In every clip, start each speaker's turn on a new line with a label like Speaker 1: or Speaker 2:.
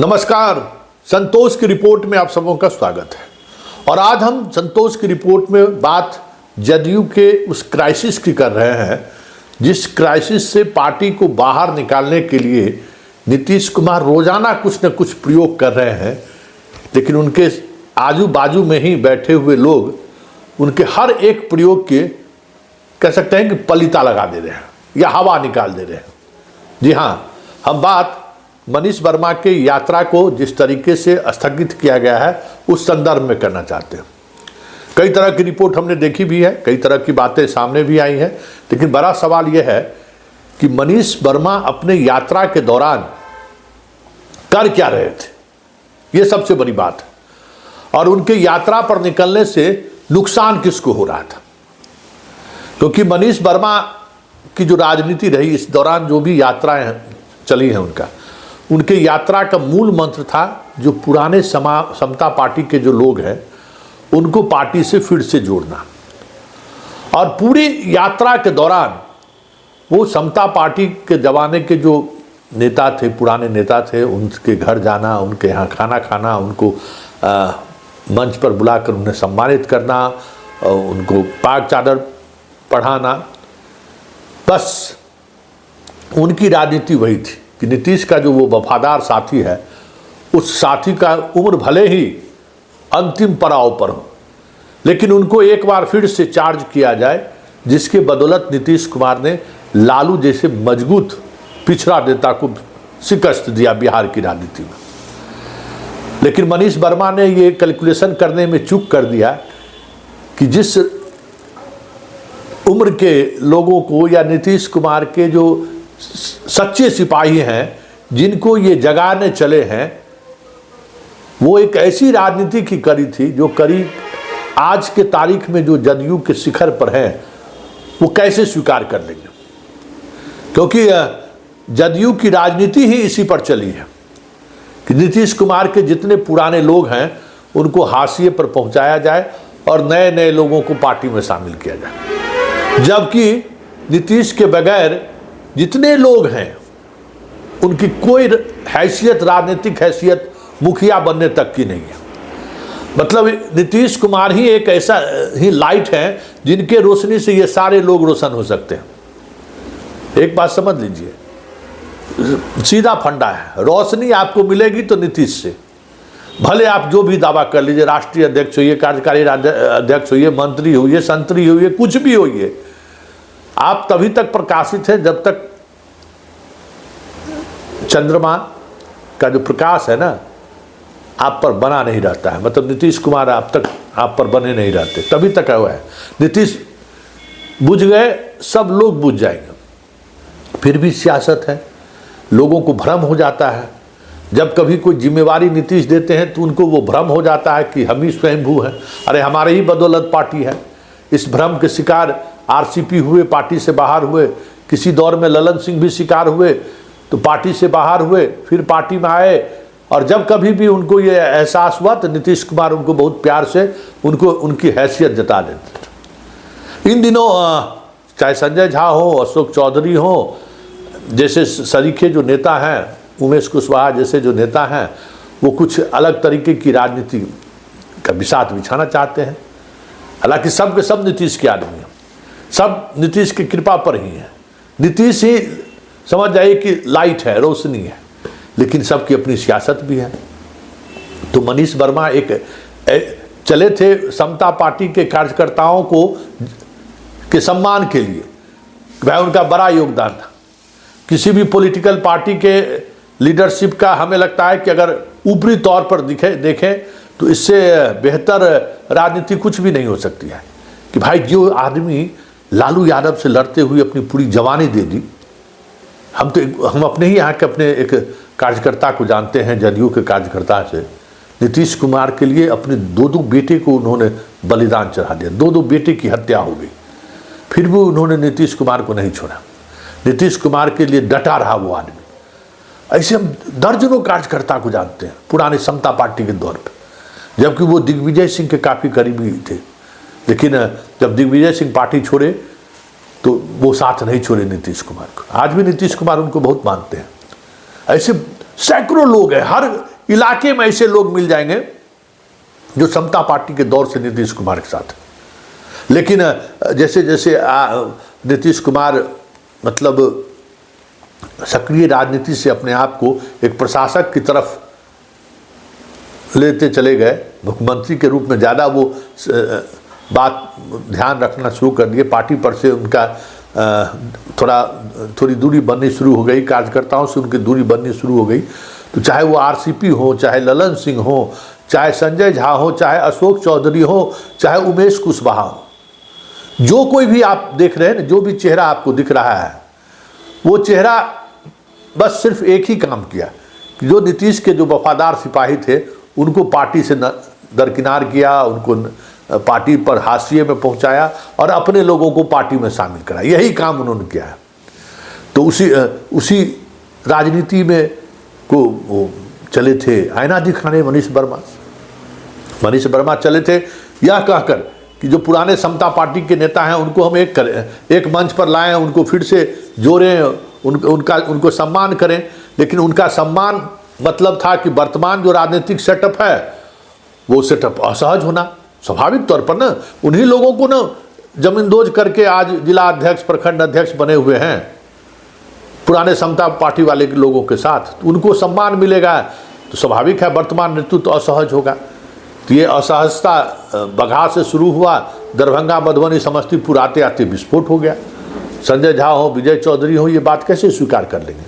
Speaker 1: नमस्कार, संतोष की रिपोर्ट में आप सबों का स्वागत है। और आज हम संतोष की रिपोर्ट में बात जदयू के उस क्राइसिस की कर रहे हैं जिस क्राइसिस से पार्टी को बाहर निकालने के लिए नीतीश कुमार रोजाना कुछ न कुछ प्रयोग कर रहे हैं, लेकिन उनके आजू बाजू में ही बैठे हुए लोग उनके हर एक प्रयोग के कह सकते हैं कि पलीता लगा दे रहे हैं या हवा निकाल दे रहे हैं। जी हाँ, हम बात मनीष वर्मा के यात्रा को जिस तरीके से स्थगित किया गया है उस संदर्भ में करना चाहते हैं। कई तरह की रिपोर्ट हमने देखी भी है, कई तरह की बातें सामने भी आई हैं, लेकिन बड़ा सवाल यह है कि मनीष वर्मा अपने यात्रा के दौरान कर क्या रहे थे, ये सबसे बड़ी बात है। और उनके यात्रा पर निकलने से नुकसान किसको हो रहा था, क्योंकि मनीष वर्मा की जो राजनीति रही इस दौरान, जो भी यात्राएं चली हैं उनके यात्रा का मूल मंत्र था जो पुराने समता पार्टी के जो लोग हैं उनको पार्टी से फिर से जोड़ना। और पूरी यात्रा के दौरान वो समता पार्टी के जमाने के जो नेता थे, पुराने नेता थे, उनके घर जाना, उनके यहाँ खाना खाना, उनको मंच पर बुलाकर उन्हें सम्मानित करना, उनको पाक चादर पढ़ाना, बस उनकी राजनीति वही थी कि नीतीश का जो वो वफादार साथी है उस साथी का उम्र भले ही अंतिम पड़ाव पर हो, लेकिन उनको एक बार फिर से चार्ज किया जाए, जिसके बदौलत नीतीश कुमार ने लालू जैसे मजबूत पिछड़ा नेता को शिकस्त दिया बिहार की राजनीति में। लेकिन मनीष वर्मा ने ये कैलकुलेशन करने में चूक कर दिया कि जिस उम्र के लोगों को या नीतीश कुमार के जो सच्चे सिपाही हैं जिनको ये जगाने चले हैं, वो एक ऐसी राजनीति की करी थी जो करी आज के तारीख में जो जदयू के शिखर पर है वो कैसे स्वीकार कर लेंगे, क्योंकि जदयू की राजनीति ही इसी पर चली है कि नीतीश कुमार के जितने पुराने लोग हैं उनको हाशिए पर पहुंचाया जाए और नए नए लोगों को पार्टी में शामिल किया जाए, जबकि नीतीश के बगैर जितने लोग हैं उनकी कोई हैसियत, राजनीतिक हैसियत मुखिया बनने तक की नहीं है। मतलब नीतीश कुमार ही एक ऐसा ही लाइट है जिनके रोशनी से ये सारे लोग रोशन हो सकते हैं। एक बात समझ लीजिए, सीधा फंडा है, रोशनी आपको मिलेगी तो नीतीश से, भले आप जो भी दावा कर लीजिए, राष्ट्रीय अध्यक्ष होइए, कार्यकारी अध्यक्ष होइए, मंत्री होइए, संतरी होइए, कुछ भी होइए, आप तभी तक प्रकाशित हैं जब तक चंद्रमा का जो प्रकाश है ना आप पर बना नहीं रहता है। मतलब नीतीश कुमार आप पर बने नहीं रहते, तभी तक हुआ है। नीतीश बुझ गए, सब लोग बुझ जाएंगे। फिर भी सियासत है, लोगों को भ्रम हो जाता है। जब कभी कोई जिम्मेवारी नीतीश देते हैं तो उनको वो भ्रम हो जाता है कि हम ही स्वयंभू हैं, अरे हमारे ही बदौलत पार्टी है। इस भ्रम के शिकार आरसीपी हुए, पार्टी से बाहर हुए, किसी दौर में ललन सिंह भी शिकार हुए तो पार्टी से बाहर हुए, फिर पार्टी में आए, और जब कभी भी उनको ये एहसास हुआ तो नीतीश कुमार उनको बहुत प्यार से उनको उनकी हैसियत जता देते। इन दिनों चाहे संजय झा हो, अशोक चौधरी हो जैसे सरीखे जो नेता हैं, उमेश कुशवाहा जैसे जो नेता हैं, वो कुछ अलग तरीके की राजनीति का बिसात बिछाना चाहते हैं। हालांकि सब के सब नीतीश के आदमी हैं, सब नीतीश की कृपा पर ही है। नीतीश ही समझ जाइए कि लाइट है, रोशनी है, लेकिन सबकी अपनी सियासत भी है। तो मनीष वर्मा एक चले थे समता पार्टी के कार्यकर्ताओं को के सम्मान के लिए, भाई उनका बड़ा योगदान था। किसी भी पॉलिटिकल पार्टी के लीडरशिप का हमें लगता है कि अगर ऊपरी तौर पर देखें तो इससे बेहतर राजनीति कुछ भी नहीं हो सकती है कि भाई जो आदमी लालू यादव से लड़ते हुए अपनी पूरी जवानी दे दी। हम अपने ही यहाँ के अपने एक कार्यकर्ता को जानते हैं, जदयू के कार्यकर्ता से, नीतीश कुमार के लिए अपने दो बेटे को उन्होंने बलिदान चढ़ा दिया, दो बेटे की हत्या हो गई, फिर भी उन्होंने नीतीश कुमार को नहीं छोड़ा। नीतीश कुमार के लिए डटा रहा वो आदमी। ऐसे हम दर्जनों कार्यकर्ता को जानते हैं पुराने समता पार्टी के दौर पर, जबकि वो दिग्विजय सिंह के काफ़ी करीबी थे। लेकिन जब दिग्विजय सिंह पार्टी छोड़े तो वो साथ नहीं छोड़े नीतीश कुमार को। आज भी नीतीश कुमार उनको बहुत मानते हैं। ऐसे सैकड़ों लोग हैं, हर इलाके में ऐसे लोग मिल जाएंगे जो समता पार्टी के दौर से नीतीश कुमार के साथ। लेकिन जैसे जैसे नीतीश कुमार मतलब सक्रिय राजनीति से अपने आप को एक प्रशासक की तरफ लेते चले गए, मुख्यमंत्री के रूप में ज़्यादा वो बात ध्यान रखना शुरू कर दिए, पार्टी पर से उनका थोड़ी दूरी बननी शुरू हो गई, कार्यकर्ताओं से उनकी दूरी बननी शुरू हो गई। तो चाहे वो आरसीपी हो, चाहे ललन सिंह हो, चाहे संजय झा हो, चाहे अशोक चौधरी हो, चाहे उमेश कुशवाहा हो, जो कोई भी आप देख रहे हैं ना, जो भी चेहरा आपको दिख रहा है, वो चेहरा बस सिर्फ एक ही काम किया कि जो नीतीश के जो वफादार सिपाही थे उनको पार्टी से दरकिनार किया, उनको पार्टी पर हाशिए में पहुंचाया और अपने लोगों को पार्टी में शामिल करा। यही काम उन्होंने किया है। तो उसी राजनीति में को वो चले थे आईना दिखाने मनीष वर्मा चले थे, यह कहकर कि जो पुराने समता पार्टी के नेता हैं उनको हम एक मंच पर लाएं, उनको फिर से जोड़ें, उनको सम्मान करें। लेकिन उनका सम्मान मतलब था कि वर्तमान जो राजनीतिक सेटअप है वो सेटअप असहज होना। स्वाभाविक तौर पर ना उन्हीं लोगों को ना जमींदोज करके आज जिला अध्यक्ष, प्रखंड अध्यक्ष बने हुए हैं पुराने समता पार्टी वाले के लोगों के साथ, तो उनको सम्मान मिलेगा तो स्वाभाविक है वर्तमान नेतृत्व तो असहज होगा। तो ये असहजता बगहा से शुरू हुआ, दरभंगा, मधुबनी, समस्तीपुर आते आते विस्फोट हो गया। संजय झा हो, विजय चौधरी हो, ये बात कैसे स्वीकार कर लेंगे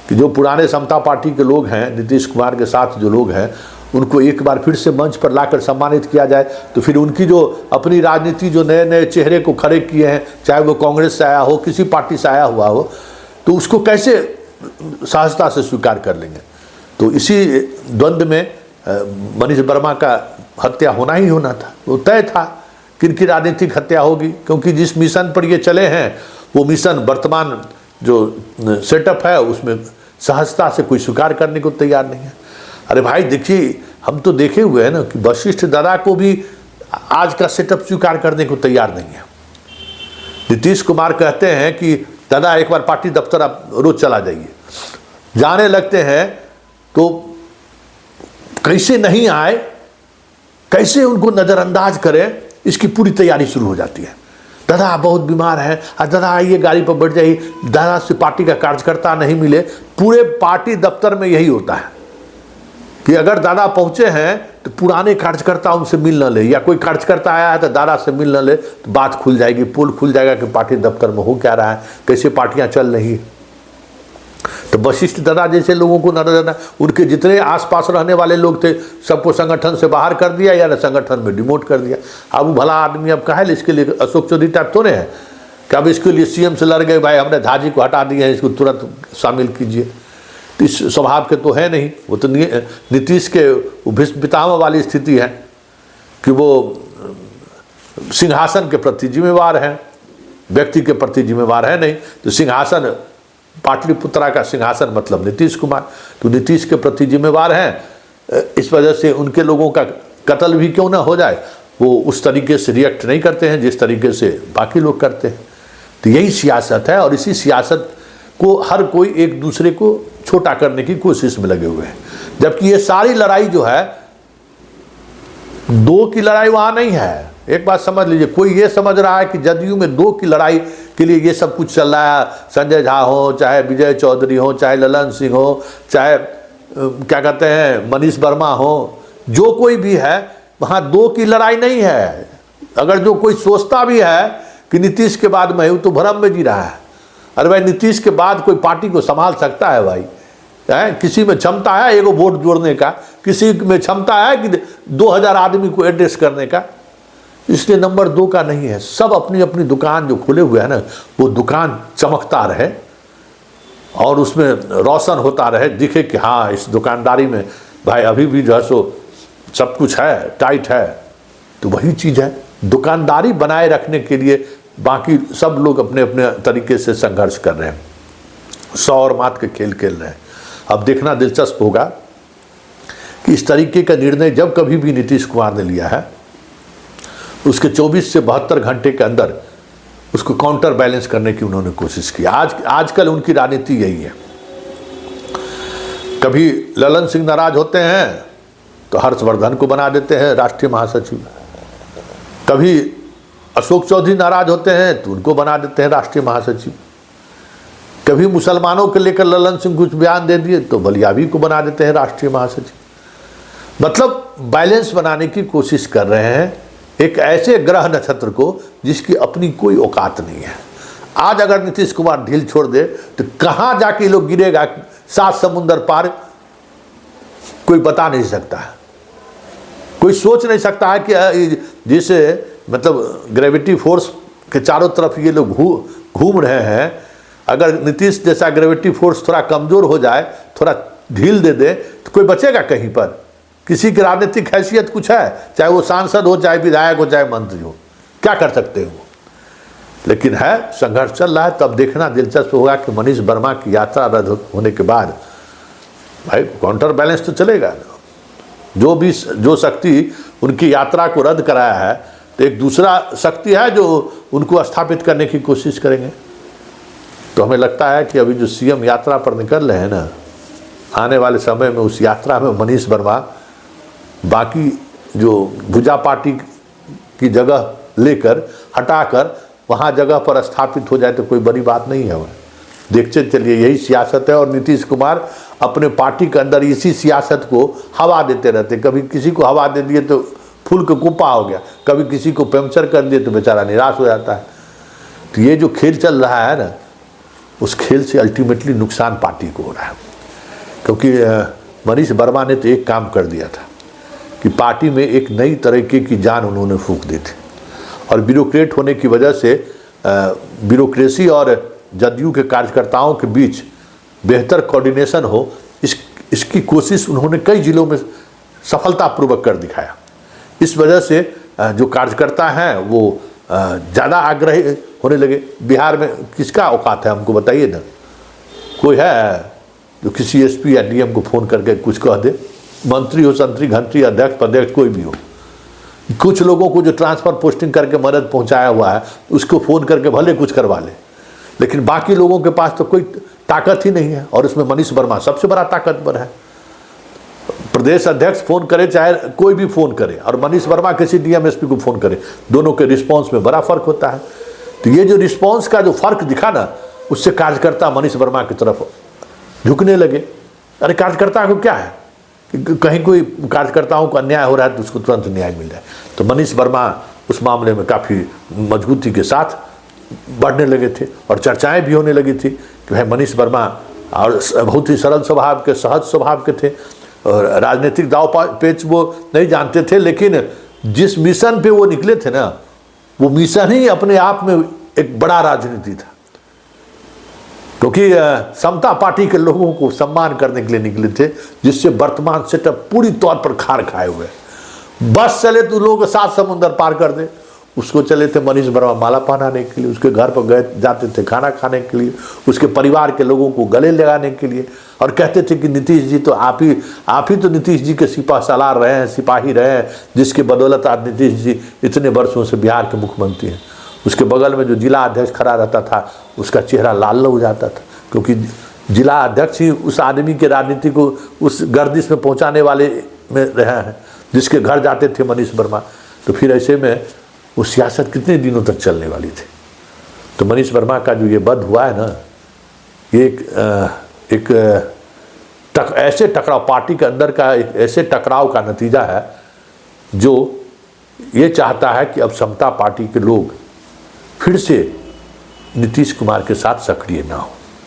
Speaker 1: कि जो पुराने समता पार्टी के लोग हैं, नीतीश कुमार के साथ जो लोग हैं, उनको एक बार फिर से मंच पर लाकर सम्मानित किया जाए। तो फिर उनकी जो अपनी राजनीति जो नए नए चेहरे को खड़े किए हैं, चाहे वो कांग्रेस से आया हो, किसी पार्टी से आया हुआ हो, तो उसको कैसे सहजता से स्वीकार कर लेंगे। तो इसी द्वंद्व में मनीष वर्मा का हत्या होना ही होना था। वो तय था कि इनकी राजनीतिक हत्या होगी, क्योंकि जिस मिशन पर ये चले हैं वो मिशन वर्तमान जो सेटअप है उसमें सहजता से कोई स्वीकार करने को तैयार नहीं है। अरे भाई देखिए, हम तो देखे हुए हैं ना कि वशिष्ठ दादा को भी आज का सेटअप स्वीकार करने को तैयार नहीं है। नीतीश कुमार कहते हैं कि दादा एक बार पार्टी दफ्तर आप रोज चला जाइए, जाने लगते हैं तो कैसे नहीं आए, कैसे उनको नज़रअंदाज करें, इसकी पूरी तैयारी शुरू हो जाती है। दादा बहुत बीमार है, दादा आइए गाड़ी पर बैठ जाइए, दादा से पार्टी का कार्यकर्ता नहीं मिले। पूरे पार्टी दफ्तर में यही होता है कि अगर दादा पहुंचे हैं तो पुराने कार्यकर्ता उनसे मिल न ले, या कोई कार्यकर्ता आया है तो दादा से मिल न ले, तो बात खुल जाएगी, पोल खुल जाएगा कि पार्टी दफ्तर में हो क्या रहा है, कैसे पार्टियां चल रही। तो वशिष्ठ दादा जैसे लोगों को न, उनके जितने आसपास रहने वाले लोग थे सबको संगठन से बाहर कर दिया या संगठन में डिमोट कर दिया। अब वो भला आदमी अब कहा है इसके लिए अशोक चौधरी टाइप थोड़े हैं कि अब इसके लिए सीएम से लड़ गए, भाई हमने धाजी को हटा दिया है, इसको तुरंत शामिल कीजिए। तो इस स्वभाव के तो है नहीं। वो तो नीतीश के भीष्म वाली स्थिति है कि वो सिंहासन के प्रति जिम्मेवार है, व्यक्ति के प्रति जिम्मेवार है नहीं। तो सिंहासन, पाटलिपुत्रा का सिंहासन मतलब नीतीश कुमार, तो नीतीश के प्रति जिम्मेवार हैं। इस वजह से उनके लोगों का कत्ल भी क्यों ना हो जाए, वो उस तरीके से रिएक्ट नहीं करते हैं जिस तरीके से बाकी लोग करते हैं। तो यही सियासत है, और इसी सियासत को हर कोई एक दूसरे को छोटा करने की कोशिश में लगे हुए हैं। जबकि ये सारी लड़ाई जो है, दो की लड़ाई वहाँ नहीं है। एक बात समझ लीजिए, कोई ये समझ रहा है कि जदयू में दो की लड़ाई के लिए ये सब कुछ चल रहा है, संजय झा हो, चाहे विजय चौधरी हो, चाहे ललन सिंह हो, चाहे क्या कहते हैं मनीष वर्मा हो, जो कोई भी है, वहाँ दो की लड़ाई नहीं है। अगर जो कोई सोचता भी है कि नीतीश के बाद मैं हूँ, तो भ्रम में जी रहा है। अरे भाई, नीतीश के बाद कोई पार्टी को संभाल सकता है भाई? किसी में क्षमता है एगो वोट जोड़ने का, किसी में क्षमता है कि 2000 आदमी को एड्रेस करने का? इसलिए नंबर 2 का नहीं है। सब अपनी अपनी दुकान जो खोले हुए है ना, वो दुकान चमकता रहे और उसमें रोशन होता रहे, दिखे कि हाँ इस दुकानदारी में भाई अभी भी जो है सो सब कुछ है, टाइट है। तो वही चीज़ है, दुकानदारी बनाए रखने के लिए बाकी सब लोग अपने अपने तरीके से संघर्ष कर रहे हैं, 100 और मात के खेल खेल रहे हैं। अब देखना दिलचस्प होगा कि इस तरीके का निर्णय जब कभी भी नीतीश कुमार ने लिया है, उसके 24 से 72 घंटे के अंदर उसको काउंटर बैलेंस करने की उन्होंने कोशिश की। आजकल उनकी राजनीति यही है। कभी ललन सिंह नाराज होते हैं तो हर्षवर्धन को बना देते हैं राष्ट्रीय महासचिव, कभी अशोक चौधरी नाराज होते हैं तो उनको बना देते हैं राष्ट्रीय महासचिव, कभी मुसलमानों के लेकर ललन सिंह कुछ बयान दे दिए तो बलियावी को बना देते हैं राष्ट्रीय महासचिव। मतलब बैलेंस बनाने की कोशिश कर रहे हैं एक ऐसे ग्रह नक्षत्र को जिसकी अपनी कोई औकात नहीं है। आज अगर नीतीश कुमार ढील छोड़ दे तो कहाँ जाके लोग गिरेगा 7 समुंदर पार कोई बता नहीं सकता है, कोई सोच नहीं सकता है कि जैसे मतलब ग्रेविटी फोर्स के चारों तरफ ये लोग घूम रहे हैं, अगर नीतीश जैसा ग्रेविटी फोर्स थोड़ा कमज़ोर हो जाए, थोड़ा ढील दे दे तो कोई बचेगा कहीं पर? किसी की राजनीतिक हैसियत कुछ है, चाहे वो सांसद हो, चाहे विधायक हो, चाहे मंत्री हो, क्या कर सकते हैं वो? लेकिन है संघर्ष चल रहा है। तब देखना दिलचस्प होगा कि मनीष वर्मा की यात्रा रद्द होने के बाद भाई काउंटर बैलेंस तो चलेगा। जो शक्ति उनकी यात्रा को रद्द कराया है तो एक दूसरा शक्ति है जो उनको स्थापित करने की कोशिश करेंगे। तो हमें लगता है कि अभी जो सीएम यात्रा पर निकल रहे हैं ना, आने वाले समय में उस यात्रा में मनीष वर्मा बाकी जो भुजा पार्टी की जगह लेकर हटाकर वहाँ जगह पर स्थापित हो जाए तो कोई बड़ी बात नहीं है। देखते चलिए, यही सियासत है। और नीतीश कुमार अपने पार्टी के अंदर इसी सियासत को हवा देते रहते, कभी किसी को हवा दे दिए तो फूल का कुप्पा हो गया, कभी किसी को पंक्चर कर दिए तो बेचारा निराश हो जाता है। तो ये जो खेल चल रहा है ना, उस खेल से अल्टीमेटली नुकसान पार्टी को हो रहा है। क्योंकि मनीष वर्मा ने तो एक काम कर दिया था कि पार्टी में एक नई तरीके की जान उन्होंने फूंक दी थी। और ब्यूरोक्रेट होने की वजह से ब्यूरोक्रेसी और जदयू के कार्यकर्ताओं के बीच बेहतर कोऑर्डिनेशन हो, इसकी कोशिश उन्होंने कई जिलों में सफलतापूर्वक कर दिखाया। इस वजह से जो कार्यकर्ता हैं वो ज़्यादा आग्रही होने लगे। बिहार में किसका औकात है हमको बताइए ना? कोई है जो किसी एसपी या डीएम को फ़ोन करके कुछ कह दे? मंत्री हो, संतरी, घंटी, अध्यक्ष, प्रदेश, कोई भी हो। कुछ लोगों को जो ट्रांसफ़र पोस्टिंग करके मदद पहुंचाया हुआ है उसको फ़ोन करके भले कुछ करवा ले, लेकिन बाकी लोगों के पास तो कोई ताकत ही नहीं है। और उसमें मनीष वर्मा सबसे बड़ा ताकतवर है। प्रदेश अध्यक्ष फ़ोन करे, चाहे कोई भी फ़ोन करे, और मनीष वर्मा किसी डीएम एसपी को फ़ोन करे, दोनों के रिस्पॉन्स में बड़ा फ़र्क होता है। तो ये जो रिस्पॉन्स का जो फ़र्क दिखा ना, उससे कार्यकर्ता मनीष वर्मा की तरफ झुकने लगे। अरे कार्यकर्ता को क्या है कि कहीं कोई कार्यकर्ताओं को अन्याय हो रहा है तो उसको तुरंत न्याय मिल जाए। तो मनीष वर्मा उस मामले में काफ़ी मजबूती के साथ बढ़ने लगे थे और चर्चाएं भी होने लगी थी कि भाई मनीष वर्मा और बहुत ही सरल स्वभाव के, सहज स्वभाव के थे और राजनीतिक दाव पेच वो नहीं जानते थे, लेकिन जिस मिशन पे वो निकले थे ना, वो मिशन ही अपने आप में एक बड़ा राजनीति था। क्योंकि समता पार्टी के लोगों को सम्मान करने के लिए निकले थे, जिससे वर्तमान सेटअप पूरी तौर पर खार खाए हुए। बस चले तो लोग 7 समुंदर पार कर दे, उसको चले थे मनीष वर्मा माला पहनाने के लिए, उसके घर पर गए जाते थे खाना खाने के लिए, उसके परिवार के लोगों को गले लगाने के लिए, और कहते थे कि नीतीश जी तो आप ही तो नीतीश जी के सिपाही रहे हैं, सिपाही रहे हैं, जिसके बदौलत आज नीतीश जी इतने वर्षों से बिहार के मुख्यमंत्री हैं। उसके बगल में जो जिला अध्यक्ष खड़ा रहता था उसका चेहरा लाल हो जाता था, क्योंकि जिला अध्यक्ष ही उस आदमी के राजनीति को उस गर्दिश में पहुंचाने वाले में रहे हैं, जिसके घर जाते थे मनीष वर्मा। तो फिर ऐसे में वो सियासत कितने दिनों तक चलने वाली थी? तो मनीष वर्मा का जो ये वध हुआ है ना, ये ऐसे टकराव, पार्टी के अंदर का एक ऐसे टकराव का नतीजा है जो ये चाहता है कि अब समता पार्टी के लोग फिर से नीतीश कुमार के साथ सक्रिय ना हो।